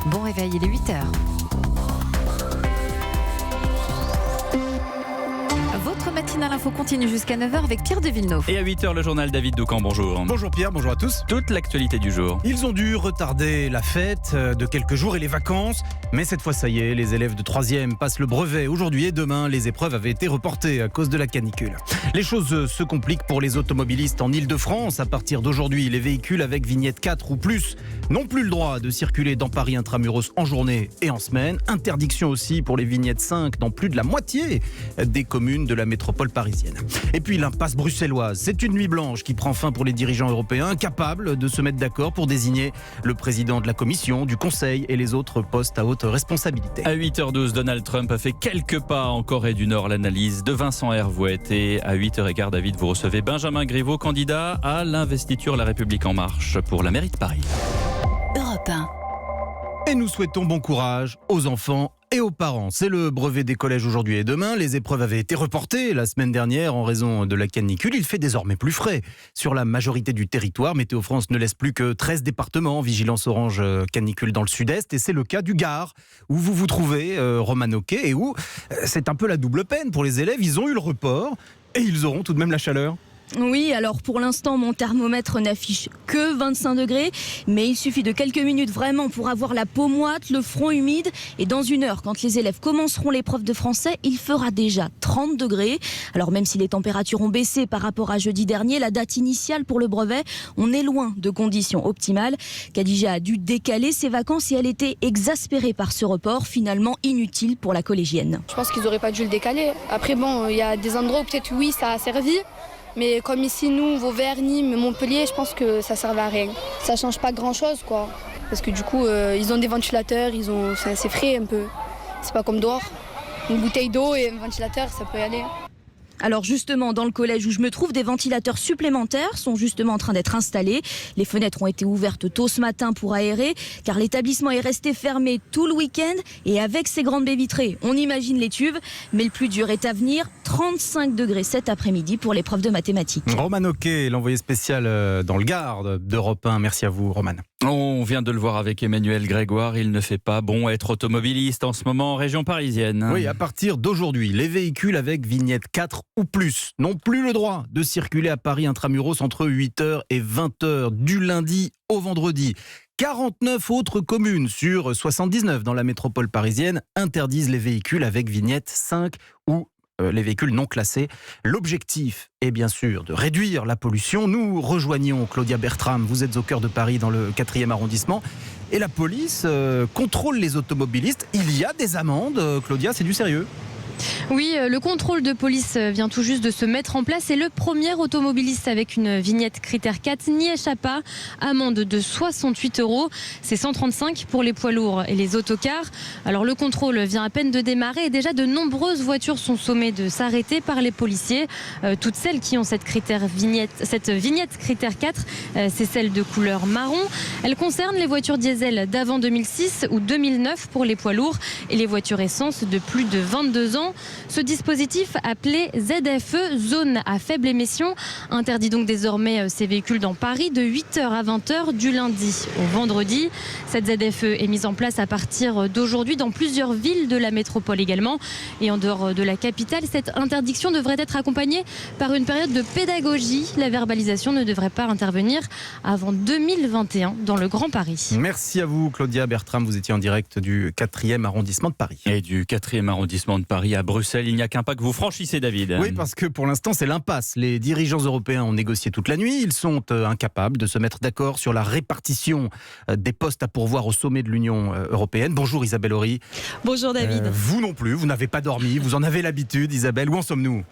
Bon réveil, il est 8h. Votre matinale info continue jusqu'à 9h avec Pierre de Villeneuve. Et à 8h, le journal David Doucan, bonjour. Bonjour Pierre, bonjour à tous. Toute l'actualité du jour. Ils ont dû retarder la fête de quelques jours et les vacances. Mais cette fois, ça y est, les élèves de 3e passent le brevet. Aujourd'hui et demain, les épreuves avaient été reportées à cause de la canicule. Les choses se compliquent pour les automobilistes en Ile-de-France. À partir d'aujourd'hui, les véhicules avec vignette 4 ou plus n'ont plus le droit de circuler dans Paris intramuros en journée et en semaine. Interdiction aussi pour les vignettes 5 dans plus de la moitié des communes de la métropole parisienne. Et puis l'impasse bruxelloise, c'est une nuit blanche qui prend fin pour les dirigeants européens, incapables de se mettre d'accord pour désigner le président de la Commission, du Conseil et les autres postes à haute responsabilité. À 8h12, Donald Trump a fait quelques pas en Corée du Nord. L'analyse de Vincent Hervouet. Et à 8h15, David, vous recevez Benjamin Griveaux, candidat à l'investiture La République En Marche pour la mairie de Paris. Europe 1. Et nous souhaitons bon courage aux enfants et aux parents. C'est le brevet des collèges aujourd'hui et demain. Les épreuves avaient été reportées la semaine dernière en raison de la canicule. Il fait désormais plus frais sur la majorité du territoire. Météo France ne laisse plus que 13 départements. Vigilance orange canicule dans le sud-est. Et c'est le cas du Gard, où vous vous trouvez, Romano Quai, et où c'est un peu la double peine pour les élèves. Ils ont eu le report et ils auront tout de même la chaleur. Oui, alors pour l'instant, mon thermomètre n'affiche que 25 degrés, mais il suffit de quelques minutes vraiment pour avoir la peau moite, le front humide. Et dans une heure, quand les élèves commenceront l'épreuve de français, il fera déjà 30 degrés. Alors même si les températures ont baissé par rapport à jeudi dernier, la date initiale pour le brevet, on est loin de conditions optimales. Khadija a dû décaler ses vacances et elle était exaspérée par ce report, finalement inutile pour la collégienne. Je pense qu'ils n'auraient pas dû le décaler. Après bon, il y a des endroits où peut-être oui, ça a servi. Mais comme ici, nous, Vauvert, Nîmes, Montpellier, je pense que ça ne servait à rien. Ça change pas grand-chose, quoi. Parce que du coup, ils ont des ventilateurs, c'est frais un peu. C'est pas comme dehors. Une bouteille d'eau et un ventilateur, ça peut y aller. Alors justement, dans le collège où je me trouve, des ventilateurs supplémentaires sont justement en train d'être installés. Les fenêtres ont été ouvertes tôt ce matin pour aérer, car l'établissement est resté fermé tout le week-end. Et avec ces grandes baies vitrées, on imagine les tubes. Mais le plus dur est à venir, 35 degrés cet après-midi pour l'épreuve de mathématiques. Romano Quai, l'envoyé spécial dans le Gard d'Europe 1. Merci à vous, Roman. On vient de le voir avec Emmanuel Grégoire. Il ne fait pas bon être automobiliste en ce moment en région parisienne. Oui, à partir d'aujourd'hui, les véhicules avec vignette 4 ou plus n'ont plus le droit de circuler à Paris intramuros entre 8h et 20h du lundi au vendredi. 49 autres communes sur 79 dans la métropole parisienne interdisent les véhicules avec vignette 5 ou les véhicules non classés. L'objectif est bien sûr de réduire la pollution. Nous rejoignons Claudia Bertram, vous êtes au cœur de Paris dans le 4e arrondissement. Et la police contrôle les automobilistes. Il y a des amendes, Claudia, c'est du sérieux. Oui, le contrôle de police vient tout juste de se mettre en place et le premier automobiliste avec une vignette critère 4 n'y échappe pas. Amende de 68 €, c'est 135 pour les poids lourds et les autocars. Alors le contrôle vient à peine de démarrer et déjà de nombreuses voitures sont sommées de s'arrêter par les policiers. Toutes celles qui ont cette vignette critère 4, c'est celle de couleur marron. Elle concerne les voitures diesel d'avant 2006 ou 2009 pour les poids lourds et les voitures essence de plus de 22 ans. Ce dispositif appelé ZFE, zone à faible émission, interdit donc désormais ces véhicules dans Paris de 8h à 20h du lundi au vendredi. Cette ZFE est mise en place à partir d'aujourd'hui dans plusieurs villes de la métropole également. Et en dehors de la capitale, cette interdiction devrait être accompagnée par une période de pédagogie. La verbalisation ne devrait pas intervenir avant 2021 dans le Grand Paris. Merci à vous, Claudia Bertram. Vous étiez en direct du 4e arrondissement de Paris. Et du 4e arrondissement de Paris à Bruxelles, il n'y a qu'un pas que vous franchissez, David. Oui, parce que pour l'instant, c'est l'impasse. Les dirigeants européens ont négocié toute la nuit. Ils sont incapables de se mettre d'accord sur la répartition des postes à pourvoir au sommet de l'Union européenne. Bonjour Isabelle Horry. Bonjour David. Vous non plus, vous n'avez pas dormi, vous en avez l'habitude, Isabelle. Où en sommes-nous ?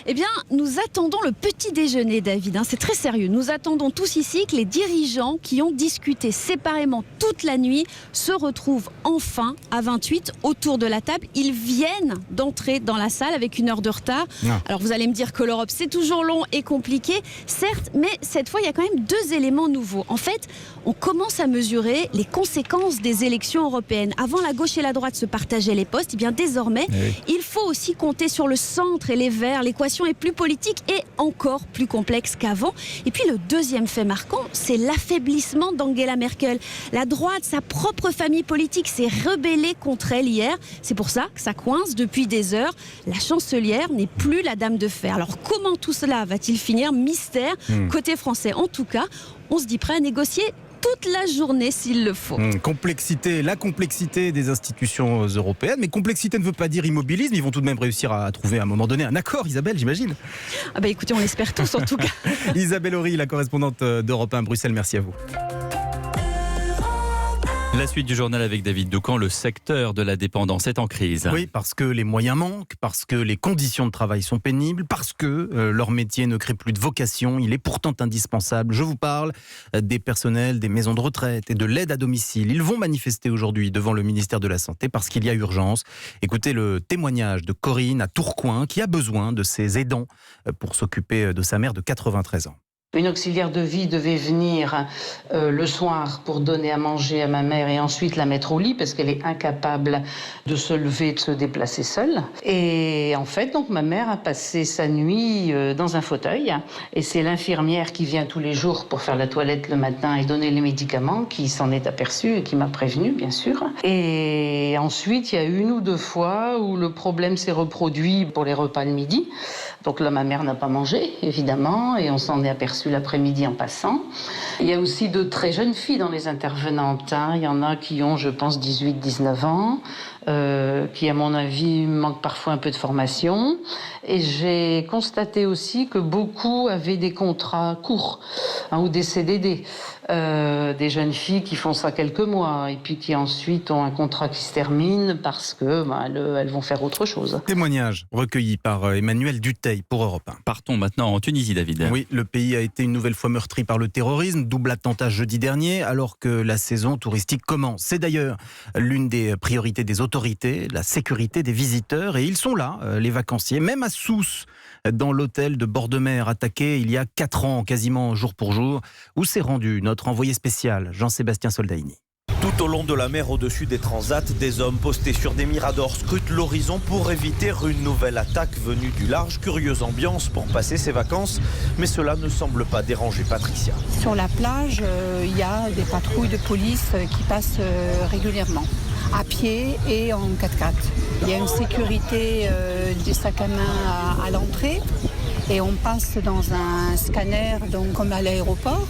Eh bien, nous attendons le petit déjeuner, David. C'est très sérieux. Nous attendons tous ici que les dirigeants qui ont discuté séparément toute la nuit se retrouvent enfin à 28 autour de la table. Ils viennent d'entrer dans la salle avec une heure de retard. Non. Alors vous allez me dire que l'Europe, c'est toujours long et compliqué, certes, mais cette fois, il y a quand même deux éléments nouveaux. En fait, on commence à mesurer les conséquences des élections européennes. Avant, la gauche et la droite se partageaient les postes. Et bien désormais, il faut aussi compter sur le centre et les Verts. L'équation est plus politique et encore plus complexe qu'avant. Et puis le deuxième fait marquant, c'est l'affaiblissement d'Angela Merkel. La droite, sa propre famille politique s'est rebellée contre elle hier. C'est pour ça que ça coince depuis des heures. La chancelière n'est plus la dame de fer. Alors comment tout cela va-t-il finir? Mystère. Côté français, en tout cas, on se dit prêt à négocier toute la journée s'il le faut. Complexité, la complexité des institutions européennes. Mais complexité ne veut pas dire immobilisme. Ils vont tout de même réussir à trouver à un moment donné un accord, Isabelle, j'imagine. Ah bah écoutez, on l'espère tous en tout cas. Isabelle Horry, la correspondante d'Europe 1 Bruxelles, merci à vous. La suite du journal avec David Doucan, le secteur de la dépendance est en crise. Oui, parce que les moyens manquent, parce que les conditions de travail sont pénibles, parce que leur métier ne crée plus de vocation. Il est pourtant indispensable. Je vous parle des personnels des maisons de retraite et de l'aide à domicile. Ils vont manifester aujourd'hui devant le ministère de la Santé parce qu'il y a urgence. Écoutez le témoignage de Corinne à Tourcoing qui a besoin de ses aidants pour s'occuper de sa mère de 93 ans. Une auxiliaire de vie devait venir le soir pour donner à manger à ma mère et ensuite la mettre au lit parce qu'elle est incapable de se lever, de se déplacer seule. Et en fait, donc ma mère a passé sa nuit dans un fauteuil et c'est l'infirmière qui vient tous les jours pour faire la toilette le matin et donner les médicaments qui s'en est aperçue et qui m'a prévenue, bien sûr. Et ensuite, il y a une ou deux fois où le problème s'est reproduit pour les repas le midi. Donc là, ma mère n'a pas mangé, évidemment, et on s'en est aperçu l'après-midi en passant. Il y a aussi de très jeunes filles dans les intervenantes. Il y en a qui ont, je pense, 18-19 ans, qui, à mon avis, manquent parfois un peu de formation. Et j'ai constaté aussi que beaucoup avaient des contrats courts ou des CDD. Des jeunes filles qui font ça quelques mois et puis qui ensuite ont un contrat qui se termine parce que elles vont faire autre chose. Témoignage recueilli par Emmanuel Dutheil pour Europe 1. Partons maintenant en Tunisie, David. Oui, le pays a été une nouvelle fois meurtri par le terrorisme, double attentat jeudi dernier, alors que la saison touristique commence. C'est d'ailleurs l'une des priorités des autorités, la sécurité des visiteurs. Et ils sont là, les vacanciers, même à Sousse, dans l'hôtel de bord de mer attaqué il y a 4 ans, quasiment jour pour jour, où s'est rendu notre envoyé spécial, Jean-Sébastien Soldaini. Tout au long de la mer au-dessus des transats, des hommes postés sur des miradors scrutent l'horizon pour éviter une nouvelle attaque venue du large. Curieuse ambiance pour passer ses vacances, mais cela ne semble pas déranger Patricia. Sur la plage, il y a des patrouilles de police qui passent régulièrement, à pied et en 4x4. Il y a une sécurité des sacs à main à l'entrée et on passe dans un scanner donc, comme à l'aéroport.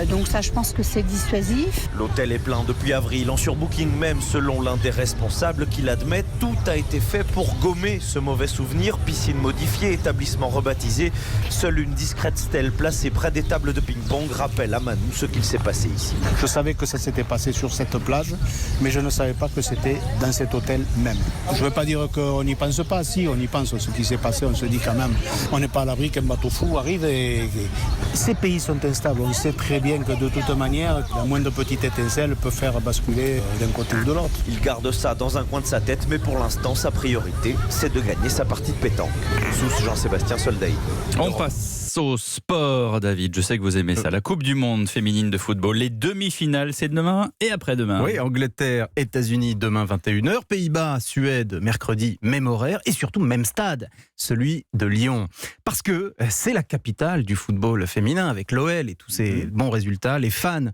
Donc ça, je pense que c'est dissuasif. L'hôtel est plein depuis avril. En surbooking même, selon l'un des responsables qui l'admet, tout a été fait pour gommer ce mauvais souvenir. Piscine modifiée, établissement rebaptisé. Seule une discrète stèle placée près des tables de ping-pong rappelle à Manou ce qu'il s'est passé ici. Je savais que ça s'était passé sur cette plage, mais je ne savais pas que c'était dans cet hôtel même. Je ne veux pas dire qu'on n'y pense pas. Si, on y pense. Ce qui s'est passé, on se dit quand même, on n'est pas à l'abri qu'un bateau fou arrive. Et ces pays sont instables. On sait très bien que de toute manière, la moindre petite étincelle peut faire basculer d'un côté ou de l'autre. Il garde ça dans un coin de sa tête, mais pour l'instant, sa priorité, c'est de gagner sa partie de pétanque. Sous Jean-Sébastien Soldaini. On passe au sport, David. Je sais que vous aimez ça. La Coupe du Monde féminine de football. Les demi-finales, c'est demain et après-demain. Oui, Angleterre, États-Unis, demain 21h. Pays-Bas, Suède, mercredi, même horaire. Et surtout, même stade, celui de Lyon. Parce que c'est la capitale du football féminin avec l'OL et tous ses bons résultats. Les fans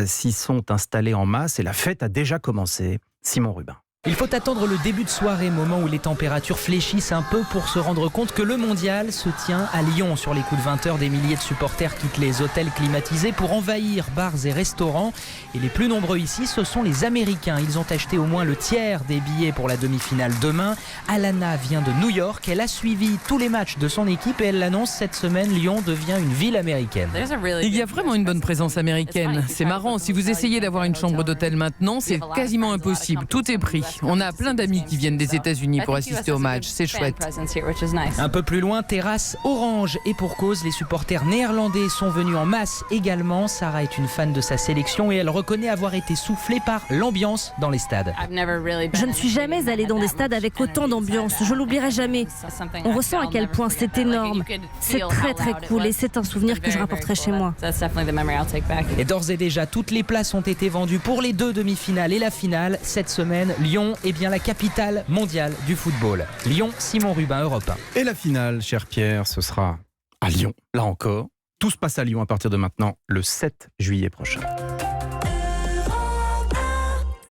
s'y sont installés en masse et la fête a déjà commencé. Simon Rubin. Il faut attendre le début de soirée, moment où les températures fléchissent un peu pour se rendre compte que le mondial se tient à Lyon. Sur les coups de 20h, des milliers de supporters quittent les hôtels climatisés pour envahir bars et restaurants. Et les plus nombreux ici, ce sont les Américains. Ils ont acheté au moins le tiers des billets pour la demi-finale demain. Alana vient de New York. Elle a suivi tous les matchs de son équipe et elle l'annonce cette semaine, Lyon devient une ville américaine. Il y a vraiment une bonne présence américaine. C'est marrant, si vous essayez d'avoir une chambre d'hôtel maintenant, c'est quasiment impossible. Tout est pris. On a plein d'amis qui viennent des États-Unis pour assister au match. C'est chouette. Un peu plus loin, terrasse orange. Et pour cause, les supporters néerlandais sont venus en masse également. Sarah est une fan de sa sélection et elle reconnaît avoir été soufflée par l'ambiance dans les stades. Je ne suis jamais allée dans des stades avec autant d'ambiance. Je l'oublierai jamais. On ressent à quel point c'est énorme. C'est très très cool et c'est un souvenir que je rapporterai chez moi. Et d'ores et déjà, toutes les places ont été vendues pour les 2 demi-finales et la finale. Cette semaine, Lyon est bien la capitale mondiale du football. Lyon, Simon Rubin, Europe 1. Et la finale, cher Pierre, ce sera à Lyon. Là encore, tout se passe à Lyon à partir de maintenant, le 7 juillet prochain.